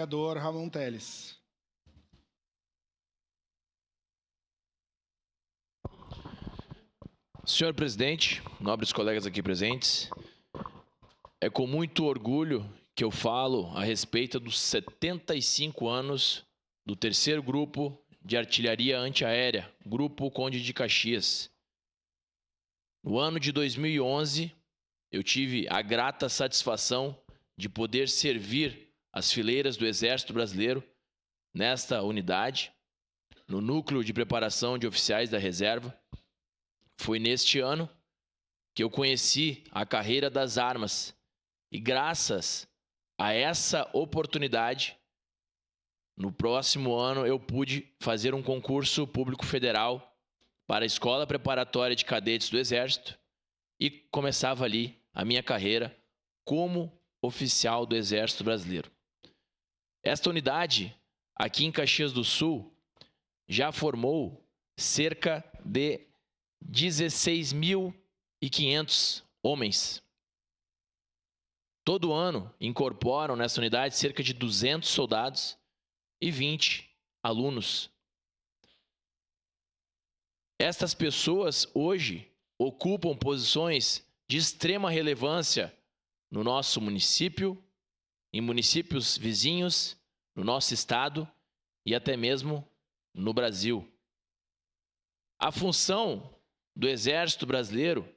Vereador Ramon Teles. Senhor presidente, nobres colegas aqui presentes, é com muito orgulho que eu falo a respeito dos 75 anos do 3º Grupo de Artilharia Antiaérea, Grupo Conde de Caxias. No ano de 2011, eu tive a grata satisfação de poder servir as fileiras do Exército Brasileiro nesta unidade, no Núcleo de Preparação de Oficiais da Reserva. Foi neste ano que eu conheci a carreira das armas e, graças a essa oportunidade, no próximo ano eu pude fazer um concurso público federal para a Escola Preparatória de Cadetes do Exército e começava ali a minha carreira como oficial do Exército Brasileiro. Esta unidade, aqui em Caxias do Sul, já formou cerca de 16.500 homens. Todo ano incorporam nessa unidade cerca de 200 soldados e 20 alunos. Estas pessoas hoje ocupam posições de extrema relevância no nosso município, em municípios vizinhos, no nosso estado e até mesmo no Brasil. A função do Exército Brasileiro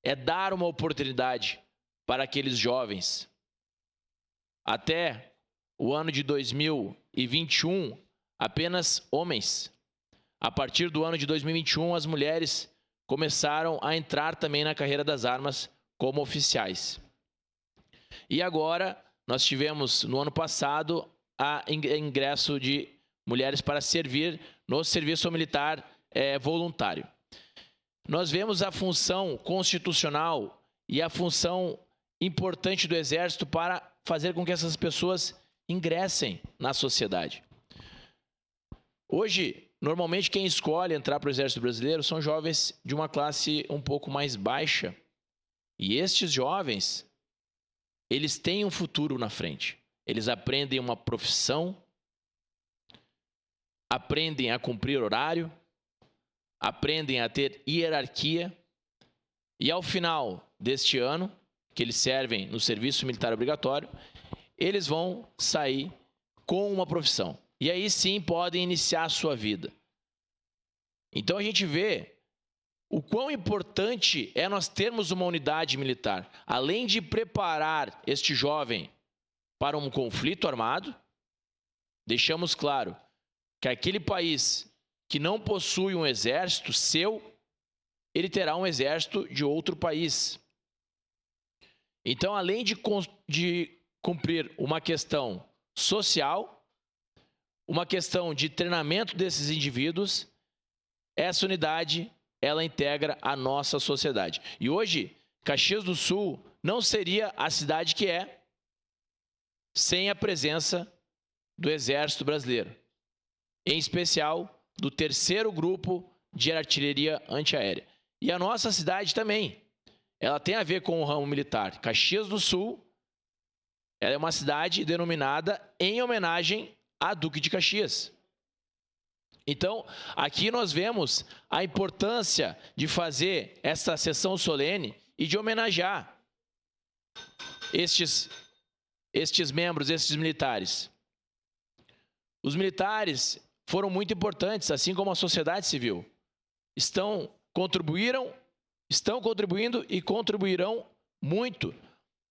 é dar uma oportunidade para aqueles jovens. Até o ano de 2021, apenas homens. A partir do ano de 2021, as mulheres começaram a entrar também na carreira das armas como oficiais. E agora, nós tivemos, no ano passado, o ingresso de mulheres para servir no serviço militar voluntário. Nós vemos a função constitucional e a função importante do Exército para fazer com que essas pessoas ingressem na sociedade. Hoje, normalmente quem escolhe entrar para o Exército Brasileiro são jovens de uma classe um pouco mais baixa. E estes jovens, eles têm um futuro na frente. Eles aprendem uma profissão, aprendem a cumprir horário, aprendem a ter hierarquia e, ao final deste ano, que eles servem no serviço militar obrigatório, eles vão sair com uma profissão. E aí sim podem iniciar a sua vida. Então a gente vê o quão importante é nós termos uma unidade militar. Além de preparar este jovem para um conflito armado, deixamos claro que aquele país que não possui um exército seu, ele terá um exército de outro país. Então, além de cumprir uma questão social, uma questão de treinamento desses indivíduos, essa unidade, ela integra a nossa sociedade. E hoje, Caxias do Sul não seria a cidade que é sem a presença do Exército Brasileiro, em especial do 3º Grupo de Artilharia Antiaérea. E a nossa cidade também, ela tem a ver com o ramo militar. Caxias do Sul, ela é uma cidade denominada em homenagem a Duque de Caxias. Então, aqui nós vemos a importância de fazer essa sessão solene e de homenagear estes membros, estes militares. Os militares foram muito importantes, assim como a sociedade civil. Estão contribuindo e contribuirão muito.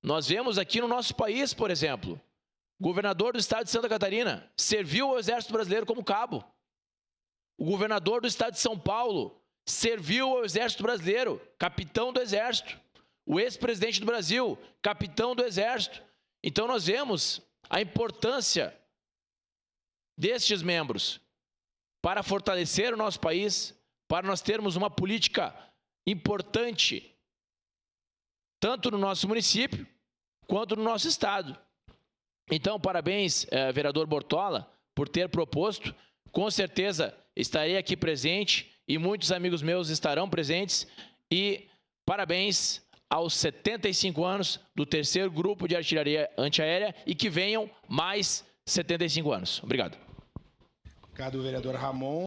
Nós vemos aqui no nosso país, por exemplo, o governador do estado de Santa Catarina serviu ao Exército Brasileiro como cabo. O governador do estado de São Paulo serviu ao Exército Brasileiro, capitão do Exército. O ex-presidente do Brasil, capitão do Exército. Então nós vemos a importância destes membros para fortalecer o nosso país, para nós termos uma política importante, tanto no nosso município, quanto no nosso estado. Então, parabéns, vereador Bortola, por ter proposto. Com certeza estarei aqui presente e muitos amigos meus estarão presentes. E parabéns aos 75 anos do 3º Grupo de Artilharia Antiaérea e que venham mais 75 anos. Obrigado. Obrigado, vereador Ramon.